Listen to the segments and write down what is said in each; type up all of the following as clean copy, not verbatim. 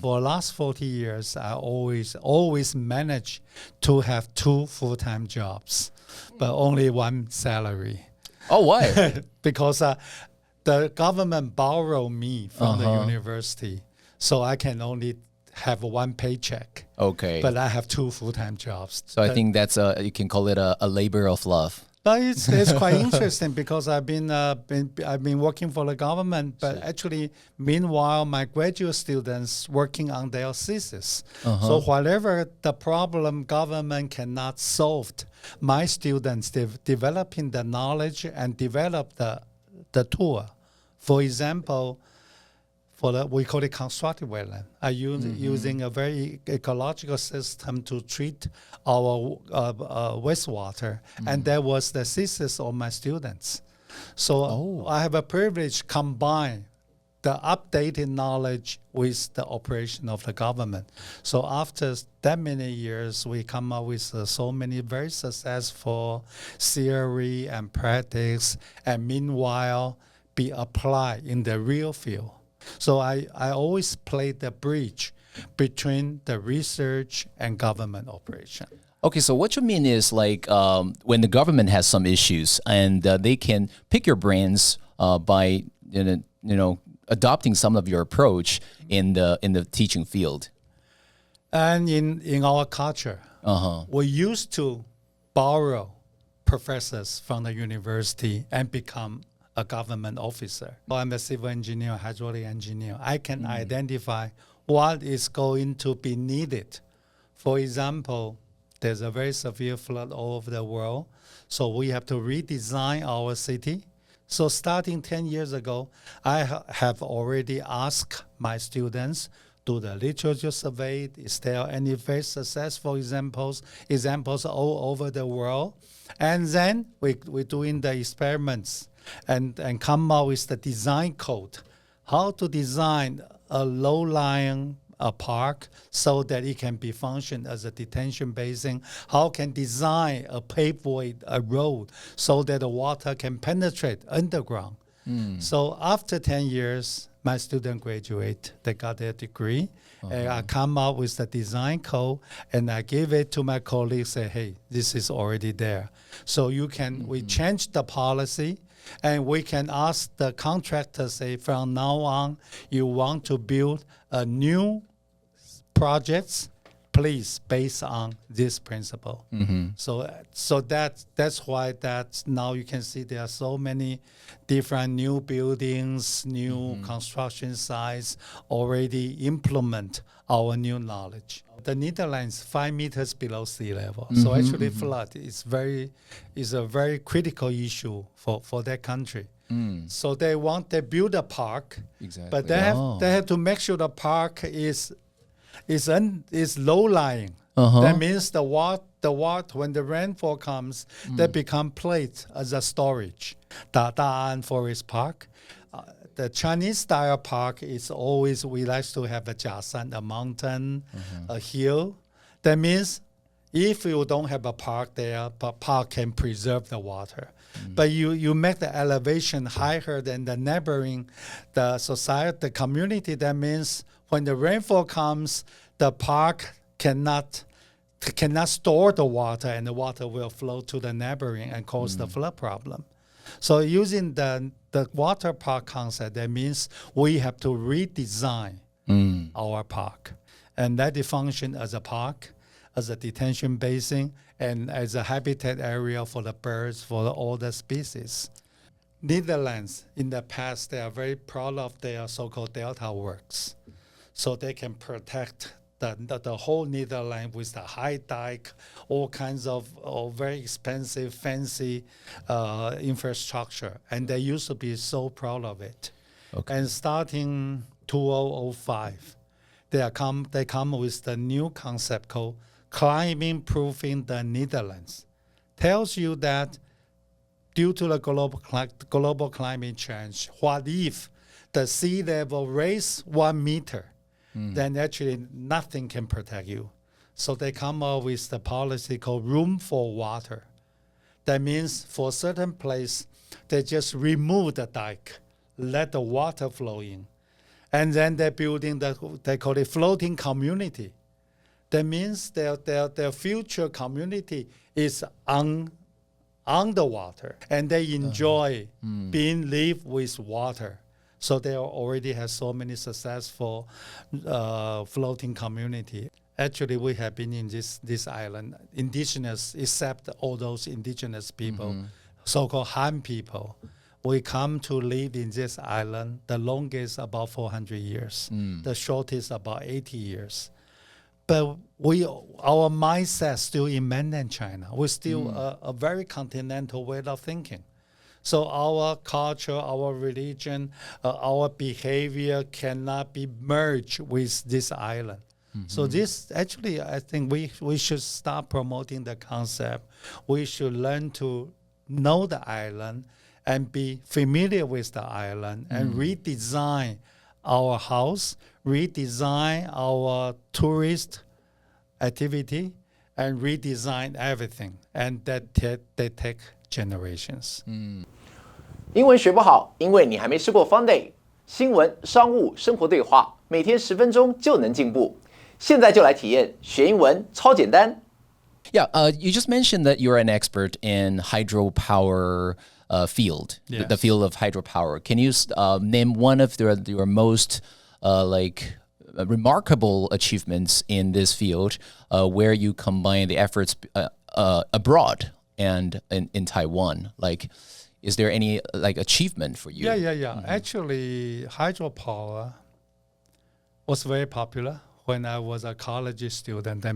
for the last 40 years, I always manage to have 2 full-time jobs, but only 1 salary. Oh, why? Because the government borrowed me from the university, so I can only have 1 paycheck. Okay. But I have 2 full-time jobs. So I think that's you can call it a labor of love. But it's quite interesting because I've been working for the government, but actually, meanwhile, my graduate students working on their thesis. So whatever the problem government cannot solve, my students developing the knowledge and develop the tool. For example, we call it constructive wetland. I using a very ecological system to treat our wastewater, and that was the thesis of my students. So I have a privilege combine the updated knowledge with the operation of the government. So after that many years, we come up with so many very successful theory and practice, and meanwhile be applied in the real field. So I always play the bridge between the research and government operation. Okay, so what you mean is like when the government has some issues and they can pick your brains by adopting some of your approach in the teaching field. And in our culture, we used to borrow professors from the university and become a government officer. I'm a civil engineer, hydraulic engineer. I can identify what is going to be needed. For example, there's a very severe flood all over the world, so we have to redesign our city. So starting 10 years ago, I have already asked my students, do the literature survey, is there any very successful examples all over the world? And then we're doing the experiments and come out with the design code, how to design a low-lying park so that it can be function as a detention basin, how can design a paveway, a road, so that the water can penetrate underground. So after 10 years, my student graduate, they got their degree, and I come up with the design code, and I give it to my colleagues, say, hey, this is already there. So you can, we change the policy, and we can ask the contractor, say, from now on, you want to build a new projects, please, based on this principle. So that's why now you can see there are so many different new buildings, new construction sites already implement our new knowledge. The Netherlands 5 meters below sea level. So actually flood is a very critical issue for that country. So they build a park, but they have to make sure the park is low lying. That means the water when the rainfall comes, they become plates as a storage. Da'an Forest Park. The Chinese style park is always, we like to have a jiasan, a mountain, a hill. That means if you don't have a park there, park can preserve the water. But you make the elevation higher than the neighboring, the society, the community. That means when the rainfall comes, the park cannot store the water, and the water will flow to the neighboring and cause the flood problem. So using the water park concept, that means we have to redesign our park. And that function as a park, as a detention basin, and as a habitat area for the birds, for all the species. Netherlands, in the past, they are very proud of their so-called delta works. So they can protect the whole Netherlands with the high dike, all kinds of very expensive, fancy infrastructure. And they used to be so proud of it. And starting 2005, they come with the new concept called Climate Proofing the Netherlands. Tells you that due to the global climate change, what if the sea level raise 1 meter? Then actually nothing can protect you. So they come up with the policy called room for water. That means for a certain place, they just remove the dike, let the water flow in. And then they're building they call it floating community. That means their future community is underwater, and they enjoy being live with water. So they already have so many successful floating community. Actually, we have been in this island, indigenous, except all those indigenous people, so-called Han people. We come to live in this island, the longest about 400 years, the shortest about 80 years. But our mindset still in mainland China. We're still a very continental way of thinking. So our culture, our religion, our behavior cannot be merged with this island. So this actually, I think we should start promoting the concept. We should learn to know the island and be familiar with the island and redesign our house, redesign our tourist activity, and redesign everything. And that they take generations. 英文学不好，因为你还没吃过 FUNDAY 新闻、商务、生活对话，每天10分钟就能进步。现在就来体验学英文，超简单。Yeah, you just mentioned that you're an expert in hydropower field, Yes. the field of hydropower. Can you name one of your most remarkable achievements in this field, where you combine the efforts abroad and in Taiwan? Like, is there any achievement for you? Yeah. Actually, hydropower was very popular when I was a college student. That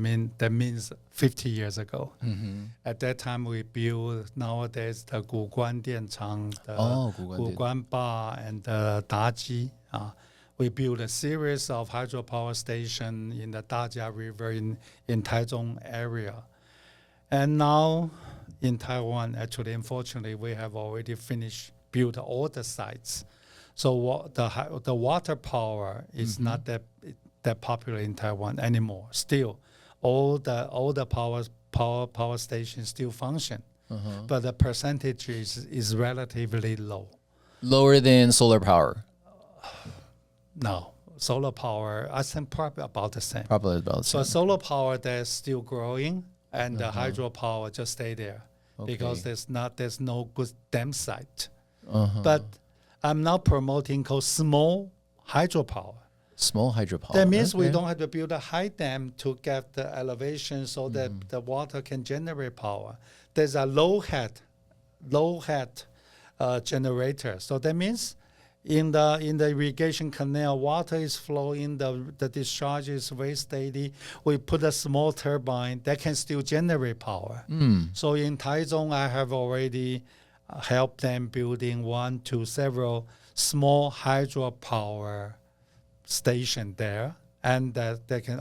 means 50 years ago. At that time, we built nowadays the Guguan Dianchang, the Guguan Ba, and the Daji. We built a series of hydropower stations in the Dajia River in Taichung area. And now in Taiwan, actually, unfortunately, we have already built all the sites. So the water power is not that popular in Taiwan anymore. Still, all the power stations still function, but the percentage is relatively low. Lower than solar power? No, solar power, I think probably about the same. Probably about the same. So solar power, they're still growing, and the hydropower just stay there because there's no good dam site. But I'm now promoting called small hydropower. Small hydropower. That means we don't have to build a high dam to get the elevation so that the water can generate power. There's a low head generator. So that means in the irrigation canal, water is flowing, the discharge is very steady. We put a small turbine that can still generate power. So in Taichung, I have already helped them building one to several small hydropower station there, and that they can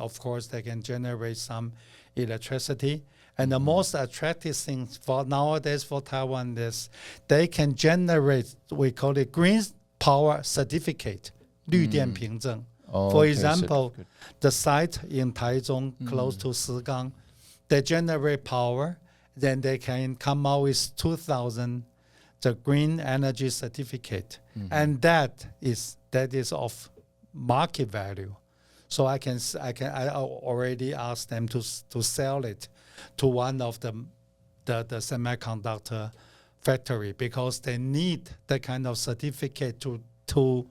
generate some electricity. And the most attractive thing for nowadays for Taiwan is they can generate, we call it green power certificate, 绿电凭证. For example, the site in Taichung close to Sigang, they generate power, then they can come out with 2,000 the green energy certificate, and that is of market value. So I already asked them to sell it to one of the semiconductor factory because they need that kind of certificate to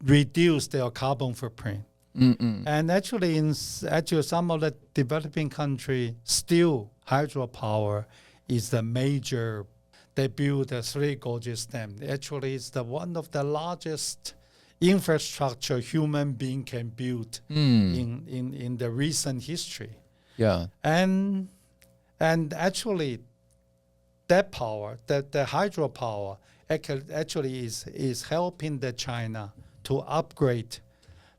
reduce their carbon footprint. And actually some of the developing countries still hydropower is the major. They built the Three Gorges Dam. Actually, it's one of the largest infrastructure human being can build in the recent history. Yeah. And actually, that power, the hydropower, actually is helping the China to upgrade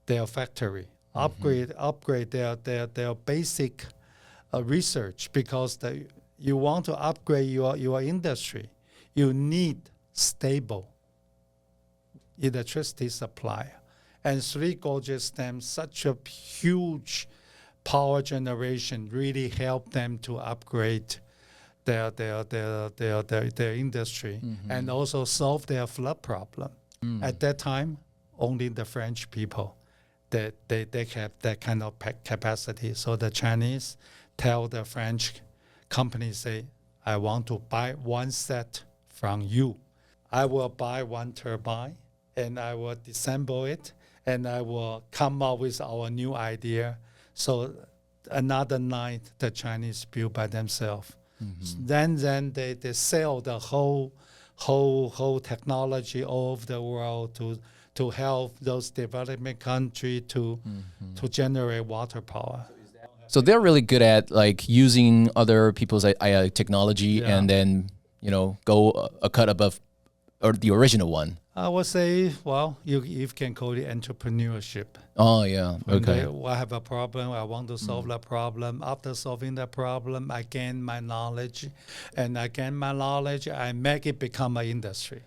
their factory, upgrade their basic research, because you want to upgrade your industry, you need stable electricity supply. And Three Gorges Dam, such a huge power generation, really helped them to upgrade their industry and also solve their flood problem. At that time, only the French people that they have that kind of capacity. So the Chinese tell the French company, say, I want to buy one set from you. I will buy one turbine and I will disassemble it and I will come up with our new idea. So another night the Chinese build by themselves. Then they sell the whole technology all over the world to help those developing countries to generate water power. So they're really good at like using other people's technology and then, go a cut above or the original one. I would say, well, you can call it entrepreneurship. Oh, yeah. Okay. I have a problem. I want to solve the problem. After solving the problem, I gain my knowledge. And I gain my knowledge, I make it become an industry.